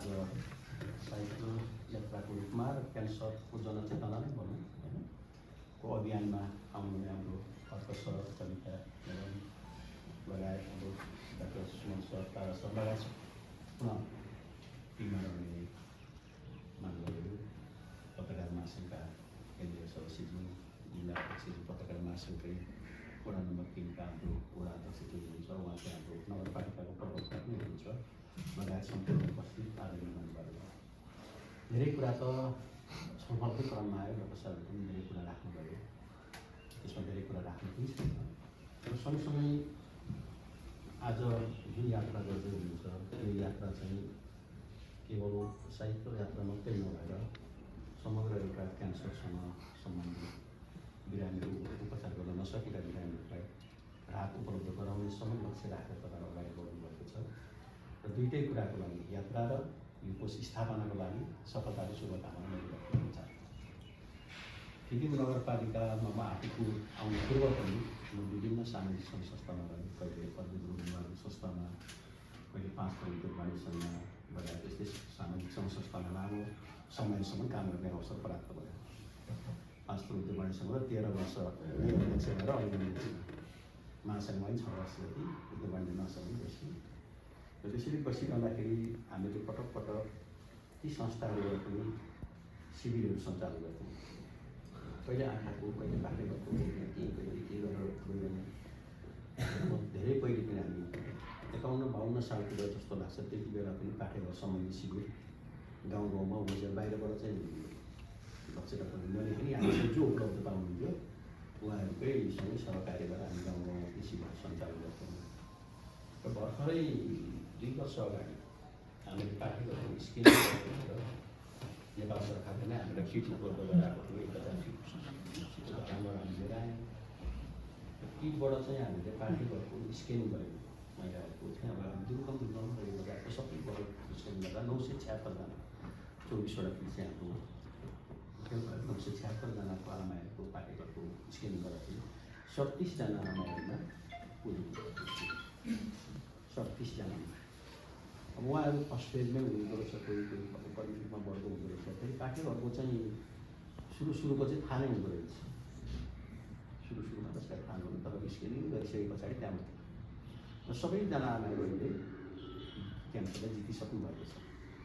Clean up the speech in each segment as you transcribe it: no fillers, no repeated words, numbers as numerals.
आज साहित्य यात्राको रूपमा र क्यान्सरको जनचेतना नै भनौँ होइन को अभियानमा आउनुहुने हाम्रो हर्क सर, कविता म्याडम लगायत हाम्रो डाक्टर सुमन सर, तारा सर लगायत पुनः टिममा रहने मान्यहरू, पत्रकार महासङ्घका केन्द्रीय सदस्यज्यू, जिल्ला अध्यक्षज्यू, पत्रकार महासङ्घकै वडा नम्बर 3का हाम्रो वडा अध्यक्षज्यू हुनुहुन्छ, उहाँ चाहिँ हाम्रो नगरपालिकाको प्रवक्ता पनि हुनुहुन्छ, लगायत सम्पूर्ण उपस्थित आदरणीय मान्यहरू। धेरै कुरा त छलफलकै क्रममा आयो, डक्टर पनि धेरै कुरा राख्नुभयो, त्यसमा धेरै कुरा राख्नु पनि छैन। र सँगसँगै आज जुन यात्रा गर्दै हुनुहुन्छ यो यात्रा चाहिँ केवल साहित्य यात्रा मात्रै नभएर समग्र एउटा क्यान्सरसँग सम्बन्धित बिरामीहरू उपचार गर्न नसकेका बिरामीहरूलाई राहत उपलब्ध गराउने सबै लक्ष्य राखेर तपाईँ अगाडि बढ्नुभएको छ र दुईटै कुराको लागि यात्रा र यो कोष स्थापनाको लागि सफलताको शुभकामना मैले गर्न चाहन्छु। फिलिम नगरपालिकामा म आफूको आउनु पूर्व पनि म विभिन्न सामाजिक सङ्घ संस्थामा गएँ, कहिले पद्मज्योति निर्माण संस्थामा, कहिले 5 करोड उद्योग वाणिज्य सङ्घमा लगायत यस्तै सामाजिक सङ्घ संस्थामा लामो समयसम्म काम गर्ने अवसर प्राप्त भयो। 5 करोड उद्योग वाणिज्य सङ्घमा 13 वर्ष अध्यक्ष भएर अहिले महासङ्घमा 6 वर्ष जति उद्योग वाणिज्य महासङ्घमै बस्यौँ र त्यसरी बसिरहँदाखेरि हामीले पटक पटक ती संस्थाहरूबाट पनि शिविरहरू सञ्चालन गर्थ्यौँ। कहिले आँखाको, कहिले बाख्रेको, कहिले के गरेर गइरहने। धेरै पहिले पनि हामी 51-52 सालतिर जस्तो लाग्छ त्यति बेला पनि पाठेघर सम्बन्धी शिविर गाउँ गाउँमा हुन्छ, बाहिरबाट चाहिँ लक्ष्यका पनि मैले पनि हामीसँग जो उपलब्ध पाउनुहुन्थ्यो उहाँहरूकै सँगै सहकार्य गरेर हामी गाउँ गाउँमा ती शिविर सञ्चालन गर्थ्यौँ। र भर्खरै 2 वर्ष अगाडि हामीले पाठेघरको स्किम नेपाल सरकारले नै हामीलाई किट उपलब्ध गराएको थियो, 1000 किट कामबाट हामी लिएर आयौँ। किटबाट चाहिँ हामीले पाठेघरको स्क्यानिङ गऱ्यौँ महिलाहरूको, त्यहाँबाट हामी दुर्गम बजारको सबै बडो स्क्यानिङ गर्दा 976 जना 24वटा किट चाहिँ हाम्रो 976 जनाको आमाहरूको पाठेघरको स्क्यानिङ गर्दाखेरि 37 जना आमाहरूमा पोजिटिभ, 37 जना। अब उहाँहरू फर्स्ट फेजमै हुँदो रहेछ, कोही परिमितमा बढ्दो हुँदो रहेछ। फेरि पाठेघरको चाहिँ सुरुको चाहिँ थाहा नै हुँदो रहेछ, सुरुमा कसैलाई थाहा हुँदैन, तर स्क्यानिङ गरिसके पछाडि त्यहाँबाट र सबैजना आमाहरू अहिले क्यान्सरलाई जितिसक्नु भएको छ,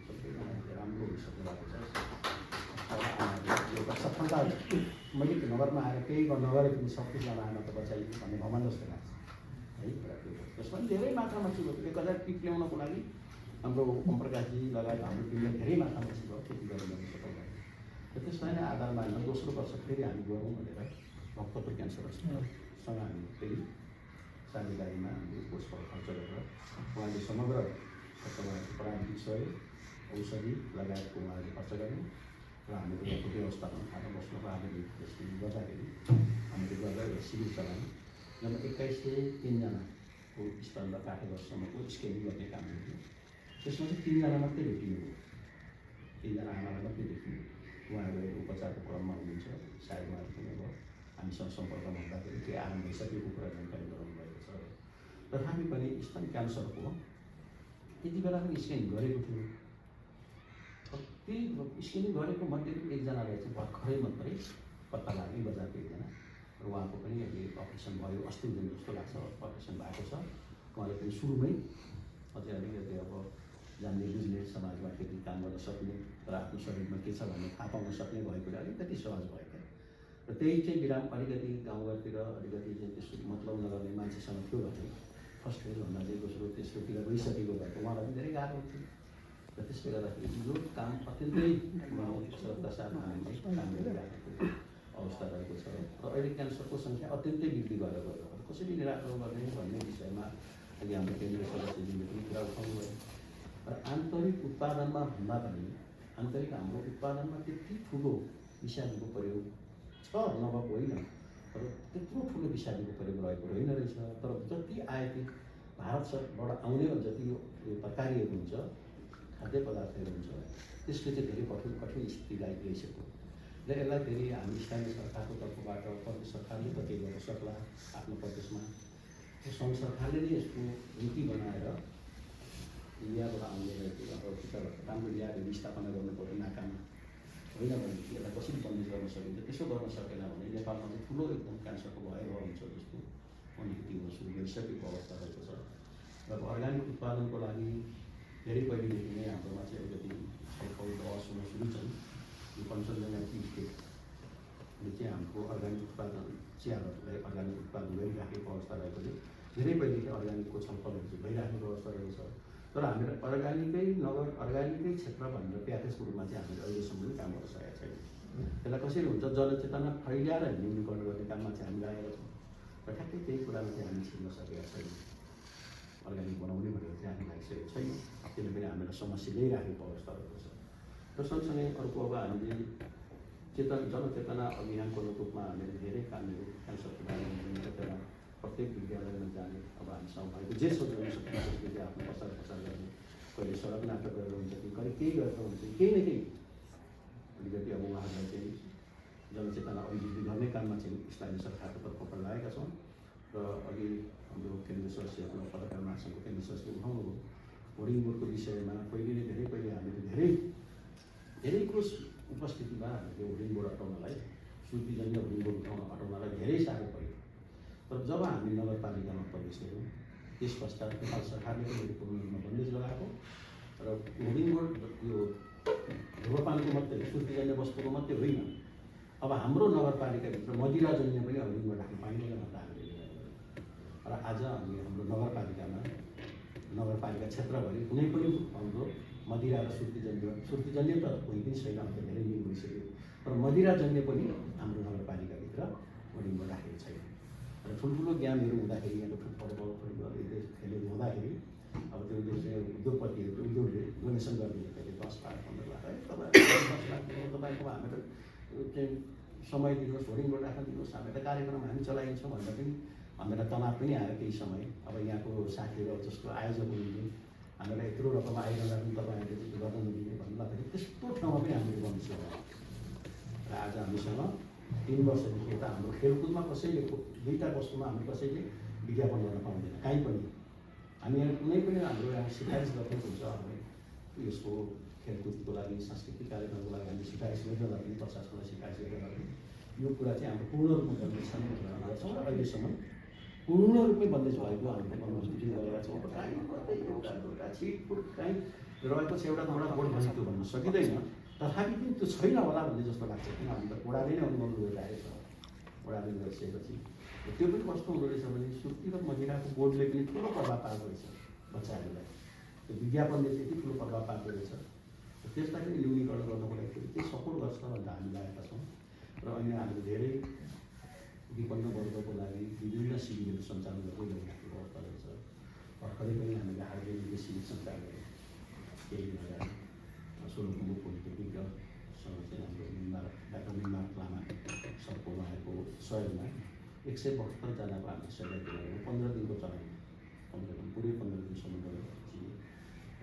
सबैजना राम्रो भइसक्नु भएको छ। एउटा सफलता मैले नगरमा आएर केही नगरे पनि 37 जना आमा त बचाइयो भन्ने भ्रमण जस्तो लाग्छ है। त्यसमा धेरै मात्रामा छु 1000 किट ल्याउनको लागि हाम्रो ओमप्रकाशजी लगायत हाम्रो टिमले धेरै मात्रामा छु त्यति गरेर गर्न सफल भयो। र त्यसलाई नै आधार मानेर दोस्रो वर्ष फेरि हामी गरौँ भनेर भक्तपुर क्यान्सर अस्पतालसँग हामी फेरि साझेदारीमा हामीले कोषबाट खर्च गरेर उहाँले समग्र प्राविधिक सहयोग, औषधि लगायतको उहाँले खर्च गर्यौँ र हामीले उहाँको व्यवस्थापन खाना बस्नको आवेदन गर्दाखेरि हामीले गरेर एउटा शिविर चलायौँ जसमा 2103 जनाको स्तन र पाठेघरसम्मको स्क्यानिङ गर्ने काम गऱ्यौँ। त्यसमा चाहिँ 3 जना मात्रै भेटिनु हो, 3 जना आमालाई मात्रै भेटिनु। उहाँहरू उपचारको क्रममा हुनुहुन्छ, सायद उहाँहरू पनि अब हामीसँग सम्पर्कमा हुँदाखेरि के आराम भइसकेको कुरा जानकारी गराउनु भएको छ। तथापि पनि स्तन क्यान्सरको यति बेला पनि स्क्यानिङ गरेको थियो, त्यही स्क्यानिङ गरेको मध्ये 1 जनालाई चाहिँ भर्खरै मात्रै पत्ता लाग्यो, बजारको 1 जना र उहाँको पनि अहिले अपरेसन भयो, अस्ति दिन जस्तो लाग्छ अपरेसन भएको छ। उहाँले पनि सुरुमै अझै अलिकति अब जान्ने बुझ्ने समाजमा फेरि काम गर्न सक्ने र आफ्नो शरीरमा के छ भन्ने थाहा पाउन सक्ने भएकोले अलिकति सहज भयो क्या। र त्यही चाहिँ बिराम अलिकति गाउँघरतिर अलिकति चाहिँ त्यस्तो मतलब नगर्ने मान्छेसँग थियो भने फर्स्ट फेजभन्दा चाहिँ दोस्रो तेस्रोतिर गइसकेको भएको उहाँलाई पनि धेरै गाह्रो हुन्थ्यो। र त्यसले गर्दाखेरि यो काम अत्यन्तै श्रद्धा साथ हामीले काम गरिरहेको अवस्था रहेको छ। र अहिले क्यान्सरको सङ्ख्या अत्यन्तै वृद्धि गरेर गयो। कसरी निराकरण गर्ने भन्ने विषयमा अहिले हाम्रो केन्द्रीय सदस्यज्यूले पनि कुरा उठाउनु भयो। र आन्तरिक उत्पादनमा भन्दा पनि आन्तरिक हाम्रो उत्पादनमा त्यति ठुलो विषादुको प्रयोग छ नभएको होइन, तर त्यत्रो ठुलो विषादुको प्रयोग रहेको होइन रहेछ। तर जति आयातित भारतबाट आउने जति यो तरकारीहरू हुन्छ, खाद्य पदार्थहरू हुन्छ, त्यसले चाहिँ धेरै कठिन स्थितिलाई ल्याइसक्यो। र यसलाई फेरि हामी स्थानीय सरकारको तर्फबाट प्रदेश सरकारले त केही गर्न सक्ला आफ्नो प्रदेशमा, सङ्घ सरकारले नै यसको नीति बनाएर या बाहिरबाट आउने राम्रो ल्याएर स्थापना गर्नुपर्ने नाकाम होइन भनेदेखि यसलाई कसरी बन्देज गर्न सकिन्छ। त्यसो गर्न सकेन भने नेपालमा चाहिँ ठुलो एकदम क्यान्सरको भयावह हुन्छ जस्तो अलिकति महसुस गरिसकेको अवस्था रहेको छ। र अर्ग्यानिक उत्पादनको लागि धेरै पहिलेदेखि नै हाम्रोमा चाहिँ अलिकति छलफल बहस हुन सुरु छन्। यो कञ्चनजङ्घा टी स्टेटले चाहिँ हाम्रो अर्ग्यानिक उत्पादन चियाहरूलाई अर्ग्यानिक उत्पादन गरिराखेको अवस्था रहेकोले धेरै पहिलेदेखि अर्ग्यानिकको छलफलहरू चाहिँ भइराखेको अवस्था रहेको छ। तर हामीलाई अर्ग्यानिकै नगर अर्ग्यानिकै क्षेत्र भनेर प्याकेजको रूपमा चाहिँ हामीले अहिलेसम्म पनि काम गर्न सकेका छैनौँ। त्यसलाई कसरी हुन्छ जनचेतना फैल्याएर न्यूनीकरण गर्ने काममा चाहिँ हामी लागेका छौँ र ठ्याक्कै त्यही कुरामा चाहिँ हामी छिर्न सकेका छैनौँ। अर्ग्यानिक बनाउने भनेर चाहिँ हामी लागिसकेको छैनौँ। त्यसले पनि हामीलाई समस्या ल्याइराखेको अवस्था रहेको छ। र सँगसँगै अर्को अब हामीले जनचेतना अभियानको रूपमा हामीले धेरै कामहरू क्यान्सरको बारेमा प्रत्येक विद्यालयमा जाने अब हामीसँग भएको जे सोच्नु सक्छ त्यसले चाहिँ आफ्नो प्रचार गर्ने, कहिले सडक नाटक गरेर हुन्छ कि कहिले केही गरेर हुन्छ केही न केही अलिकति अब उहाँहरूलाई चाहिँ जनचेतना अभिवृद्धि गर्ने काममा चाहिँ स्थानीय सरकारको तर्फबाट लागेका छौँ। र अघि हाम्रो केन्द्रीय सदस्यहरू पत्रकार महासङ्घको केन्द्रीय सदस्य उठाउनुभयो होर्डिङ बोर्डको विषयमा पहिले हामीले धेरैको उपस्थितिमा हामीले होर्डिङ बोर्ड हटाउनलाई श्रुतिजन्य होर्डिङ बोर्ड हटाउनलाई धेरै साह्रो पऱ्यो। तर जब हामी नगरपालिकामा प्रवेश गऱ्यौँ त्यस पश्चात नेपाल सरकारले पनि पूर्ण रूपमा बन्देज लगाएको र होर्डिङ बोर्ड यो धुम्रपानको मात्रै श्रुतिजन्य वस्तुको मात्रै होइन, अब हाम्रो नगरपालिकाभित्र मदिराजन्य पनि होर्डिङ बोर्ड राख्न पाइँदैन भनेर हामीले र आज हामी हाम्रो नगरपालिका क्षेत्रभरि कुनै पनि हाम्रो मदिरा र श्रुतिजन्य त कोही पनि छैन, अन्त धेरै दिन भइसक्यो। तर मदिराजन्य पनि हाम्रो नगरपालिकाभित्र होर्डिङ बोर्ड राखेको छैन। र ठुल्ठुलो गेमहरू हुँदाखेरि यहाँको फुटबल खेलहरू हुँदाखेरि अब त्यो उद्योगले डोनेसन गरिदिँदाखेरि 10 लाख 15 लाख है तपाईँको हामीहरू चाहिँ समय दिनुहोस्, होर्डिङ बोर्ड राख्न दिनुहोस्, हामी त कार्यक्रम हामी चलाइन्छौँ भन्दा पनि हामीलाई तनाव पनि आयो केही समय। अब यहाँको साथीहरू जस्तो आयोजक हुनुहुन्थ्यो, हामीलाई यत्रो रकम आइरहँदा पनि तपाईँहरूले त्यस्तो गर्न नदिने भन्दाखेरि त्यस्तो ठाउँमा पनि हामीले गर्नु सक्यौँ। र आज हामीसँग 3 वर्षदेखि यता हाम्रो खेलकुदमा कसैले दुईवटा वस्तुमा हामी कसैले विज्ञापन गर्न पाउँदैन कहीँ पनि। हामी यहाँ कुनै पनि हाम्रो यहाँ सिफारिस गर्दै हुन्छ हामी यसको खेलकुदको लागि सांस्कृतिक कार्यक्रमको लागि हामी सिफारिस गर्दा पनि प्रशासनलाई सिफारिस गर्दा पनि यो कुरा चाहिँ हाम्रो पूर्ण रूपमा बन्देज छैन भनेर गर्छौँ र अहिलेसम्म पूर्ण रूपमै बन्देज भएको हामीले अनुमति गरेका छौँ। एउटा छिटपुट कहीँ रहेको छ एउटा बोर्ड भने त्यो भन्न सकिँदैन, तथापि पनि त्यो छैन होला भन्ने जस्तो लाग्छ। किन हामी त ओडाले नै अनुभव गरिरहेको छ, ओडाले गरिसकेपछि त्यो पनि कस्तो हुँदो रहेछ भने श्रुति र मदिराको बोर्डले पनि ठुलो प्रभाव पाएको रहेछ बच्चाहरूलाई। त्यो विज्ञापनले चाहिँ यति ठुलो प्रभाव पाएको रहेछ। त्यसलाई पनि न्यूनीकरण गर्नको लागि के सपोर्ट गर्छ भनेर हामी लागेका छौँ। र अहिले हामीले धेरै विपन्न वर्गको लागि विभिन्न शिविरहरू सञ्चालन गर्दै गइरहेको अवस्था रहेछ। भर्खरै पनि हामीले हाइड्रोलोजी शिविर सञ्चालन गऱ्यौँ केही दिन अगाडि सोलुखुम्बु पोलिटेक्निकसँग चाहिँ हाम्रो डाक्टर निर्माण लामा सरको उहाँको सहयोगमा 172 जनाको हामीले सहयोग गरेर 15 दिनको चलायौँ। 15 दिन पुरै 15 दिनसम्म गरेपछि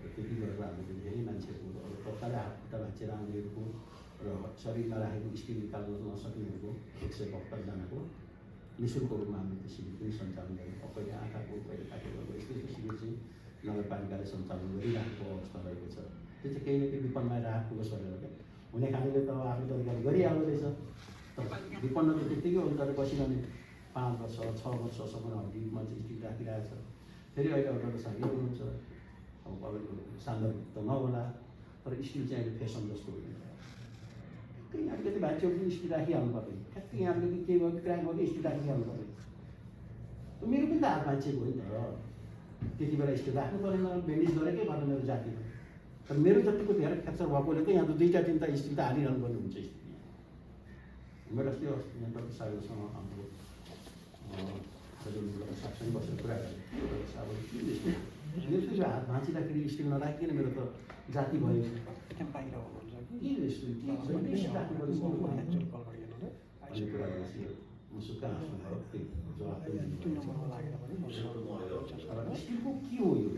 र त्यति गरेर हामीले धेरै मान्छेहरूको तत्कालै हात खुट्टा भाँचेर आउनेहरूको र शरीरमा राखेको स्टिल निकाल्न नसक्नेहरूको 172 जनाको निःशुल्क रूपमा हामीले त्यो शिविर पनि सञ्चालन गऱ्यौँ। पहिले आँखाको पहिले काटेको यस्तो शिविर चाहिँ नगरपालिकाले सञ्चालन गरिराखेको अवस्था रहेको छ। त्यो चाहिँ केही न केही विपन्नमा राहत पुगोस् भनेर क्या हुने खानेले त आफ्नो तरिकाले गरिहाल्दो रहेछ। तर विपन्न त त्यत्तिकै हो तर बसिरहने 5 वर्ष 6 वर्षसम्म हड्डीमा चाहिँ स्टिल राखिरहेको छ। फेरि अहिले एउटा साथी हुनुहुन्छ अब सान्दर्भिक त नहोला तर स्टिल चाहिँ अहिले फेसन जस्तो होइन। ठ्याक्कै अलिकति भाइचोक पनि स्टिल राखिहाल्नु पर्दैन, ठ्याक्कै यहाँ अलिकति केही भयो क्राइम भयो स्टिल राखिहाल्नु पर्दैन। मेरो पनि त हात मान्छेको हो नि त, त्यति बेला स्टिल राख्नु परेन, बेन्डेज गरेकै भएर मेरो जातिमा। तर मेरो जतिको धेरै फ्र्याक्चर भएकोले त यहाँ त 2-3 स्टिल त हालिरहनु पर्ने हुन्छ स्थिति। मेरो अस्ति यहाँ डक्टर साहेबसँग हाम्रो शासन बसेर कुरा गरेँ अब मेरो हात भाँचिँदाखेरि स्टिल नराखिकन मेरो त जाति भयो बाहिर हुनुहुन्छ कि मुसुक्क हाँस्नु भयो जवाब स्टिलको के हो यो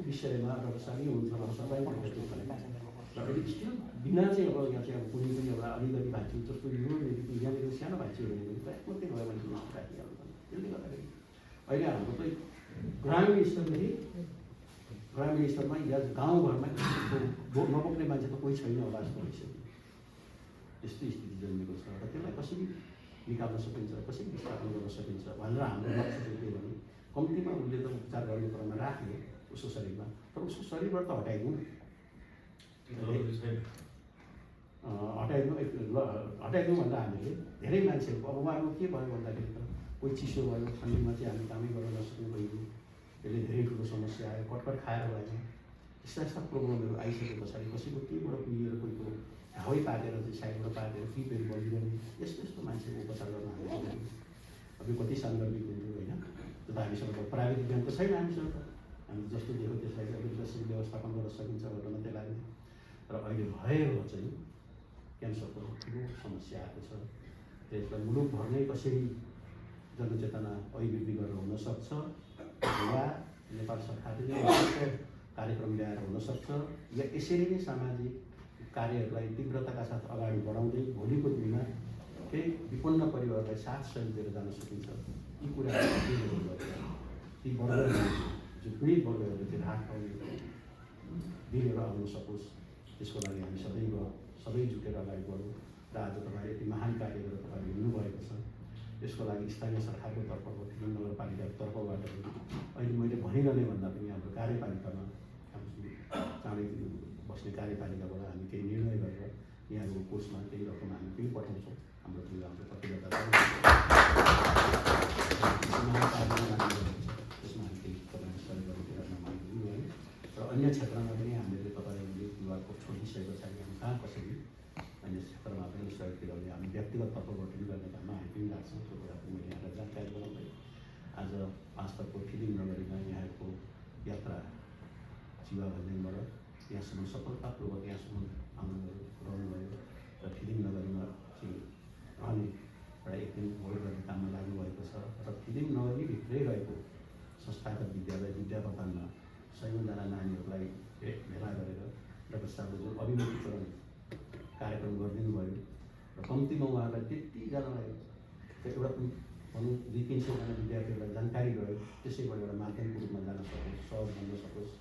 विषयमा डक्टर साहब हुन्छ सबैलाई र स्टिल बिना चाहिँ अब यहाँ चाहिँ अब कुनै पनि एउटा अलिकति भाँच्यो जस्तो यहाँनिर सानो भाँच्यो भने ट्र्याक मात्रै भयो भने राखिहाल्नु पर्ने। त्यसले गर्दाखेरि अहिले हाम्रो चाहिँ ग्रामीण स्तरदेखि प्राइम मिनिस्टरमा या गाउँघरमा नबोक्ने मान्छे त कोही छैन होला जस्तो भइसक्यो। त्यस्तो स्थिति जन्मेको छ र त्यसलाई कसरी निकाल्न सकिन्छ, कसरी विस्थापन गर्न सकिन्छ भनेर हाम्रो लक्ष्य चाहिँ के भने कम्तीमा उसले त उपचार गर्ने क्रममा राख्ने उसको शरीरमा, तर उसको शरीरबाट त हटाइदिउँ न, हटाइदिउँ भनेर हामीले धेरै मान्छेहरू अब उहाँको के भयो भन्दाखेरि त कोही चिसो भयो, ठन्डीमा चाहिँ हामी कामै गर्न नसक्ने भइदियो, त्यसले धेरै ठुलो समस्या आयो, कटकट खाएर गएन। यस्ता यस्ता प्रोब्लमहरू आइसके पछाडि कसैको केबाट पुगेर कोहीको हावै पाकेर चाहिँ साइडबाट पाकेर टिपेर बलिरहने यस्तो यस्तो मान्छेको उपचार गर्न हामी अब कति सान्दर्भिक हुन्थ्यो होइन। त्यो त हामीसँग त प्राविधिक ज्ञान त छैन हामीसँग त, हामी जस्तो दियो त्यसलाई चाहिँ कसरी व्यवस्थापन गर्न सकिन्छ भनेर मात्रै लाग्ने। र अहिले भएर चाहिँ क्यान्सरको ठुलो समस्या आएको छ। त्यसलाई मुलुकभर नै कसरी जनचेतना अभिवृद्धि गरेर हुनसक्छ वा नेपाल सरकारले नै कार्यक्रम ल्याएर हुनसक्छ या यसरी नै सामाजिक कार्यहरूलाई तीव्रताका साथ अगाडि बढाउँदै भोलिको दिनमा केही विपन्न परिवारलाई साथ सहयोग दिएर जान सकिन्छ। यी कुराहरू ती वर्गहरू जो पीडित वर्गहरूले चाहिँ राहत पाउने दिनहरू आउन सकोस्, त्यसको लागि हामी सबै झुकेर अगाडि बढौँ। र आज तपाईँ यति महान कार्य गरेर तपाईँले हिँड्नुभएको छ, यसको लागि स्थानीय सरकारको तर्फबाट फिल्म नगरपालिकाको तर्फबाट अहिले मैले भनिरहने भन्दा पनि हाम्रो कार्यपालिकामा चाँडै बस्ने कार्यपालिकाबाट हामी केही निर्णय गरेर यहाँको कोषमा केही रकम हामी पनि पठाउँछौँ। हाम्रो हाम्रो प्रतिबद्धता त्यसमा हामी केही तपाईँले सहयोग गरेर माग्नु है। र अन्य क्षेत्रमा पनि हामीले तपाईँहरूले युवाको छोडिसके पछाडि हामी कहाँ कसरी अन्य क्षेत्रमा पनि सहयोग पुर्याउने हामी व्यक्तिगत तर्फबाट पनि गर्ने काममा हामी पनि लाग्छौँ। त्यो कुरा पनि मैले यहाँलाई जानकारी गराउँदै आज 5 तारिकको फिल्म नगरीमा यहाँको यात्रा जीवा भन्नेबाट यहाँसम्म सफलतापूर्वक यहाँसम्म आउनुभयो, रहनुभयो र फिल्म नगरीमा चाहिँ रहने एउटा एक दिन होल्ड गर्ने काममा लाग्नुभएको छ। र फिल्म नगरीभित्रै रहेको संस्थागत विद्यालय विद्यापतनमा 100जना नानीहरूलाई भेला गरेर डाक्टर साहबले जुन अभिमुखीकरण कार्यक्रम गरिदिनु भयो र कम्तीमा उहाँलाई त्यतिजनालाई एउटा भनौँ 200-300जना विद्यार्थीहरूलाई जानकारी गयो, त्यसैबाट एउटा माध्यमको रूपमा जान सकोस्, सहज बन्न सकोस्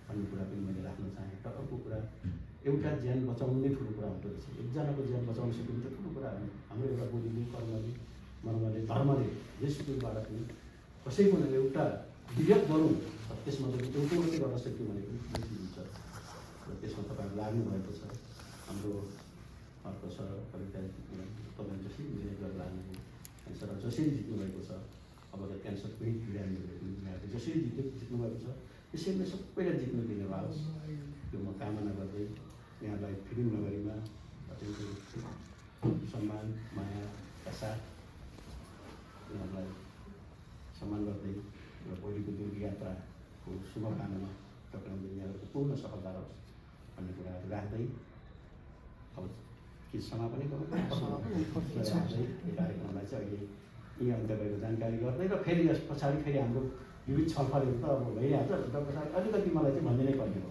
भन्ने कुरा पनि मैले राख्न चाहेँ। र अर्को कुरा एउटा ज्यान बचाउनु नै ठुलो कुरा हुँदो रहेछ। एकजनाको ज्यान बचाउन सक्यो भने त ठुलो कुरा हो। हाम्रो एउटा बोलीले, कर्मले, मर्मले, धर्मले जेसुकैबाट पनि कसैको न एउटा विवेक गरौँ, त्यसमा पनि एउटा मात्रै गर्न सक्यो भने पनि बेसी हुन्छ। र त्यसमा तपाईँहरू लाग्नुभएको छ। हाम्रो अर्को छ कविता तपाईँ जसरी मिहिनेत गरेर लाग्नुभयो, क्यान्सर जसरी जित्नुभएको छ, अब त क्यान्सर पीडित बिरामीहरूले पनि यहाँले जसरी जित्नुभएको छ त्यसरी नै सबैलाई जित्नु दिनु आओस्, त्यो म कामना गर्दै यहाँलाई फिल्म नगरीमा सम्मान मायाका साथ यहाँलाई सम्मान गर्दै र भोलिको दिन यात्राको शुभकामना टक्राउँदै यहाँको पूर्ण सफलता रहोस् भन्ने कुराहरू राख्दै अब के समापन गर्दै यो कार्यक्रमलाई चाहिँ अहिले यी अन्त्य भएको जानकारी गर्दै र फेरि यस पछाडि फेरि हाम्रो विविध छलफलहरू त अब भइहाल्छ। डाक्टर साहब अलिकति मलाई चाहिँ भनिदिनै पर्ने हो।